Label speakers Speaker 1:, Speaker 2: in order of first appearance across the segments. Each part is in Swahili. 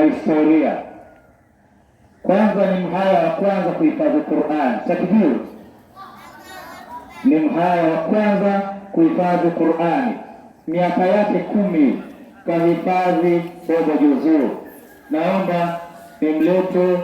Speaker 1: historia. Kwanza ni mhaya wa kwanza kuhifadhi Qur'an. Takbir! Ni mhaya wa kwanza kuhifadhi Qur'ani. Miaka yake 10 kahifadhi robo juzuu. Naomba nimlete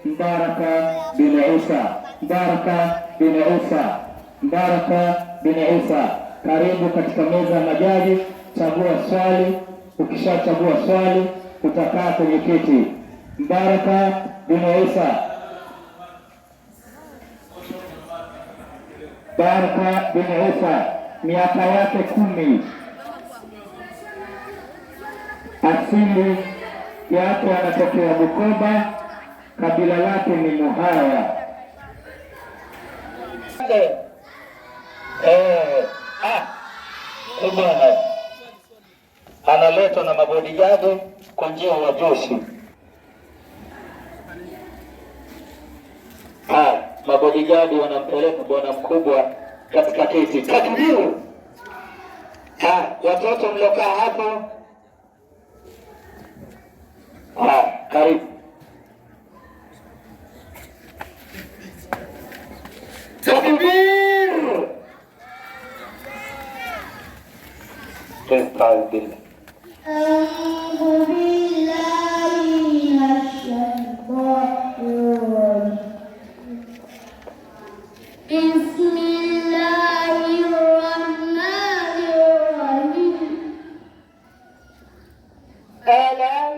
Speaker 1: Mbaraka bin Isa. Mbaraka bin Isa. Mbaraka bin Isa, karibu katika meza ya majaji. Chagua swali. Ukishachagua swali utakaa kwenye kiti. Mbaraka bin Isa. Mbaraka bin Isa, miaka yake 10. Asili yake anatokea Bukoba, kabila lake ni Muhaya. Bwana analetwa na mabodigadi kwa njia ya joshi. Mabodigadi wanampeleka bwana mkubwa katika kiti. Takbir! Watoto mliokaa hapo, karibu. Takbir! Bismillah.
Speaker 2: أعوذ بالله من الشيطان الرجيم. بسم الله الرحمن الرحيم. ألم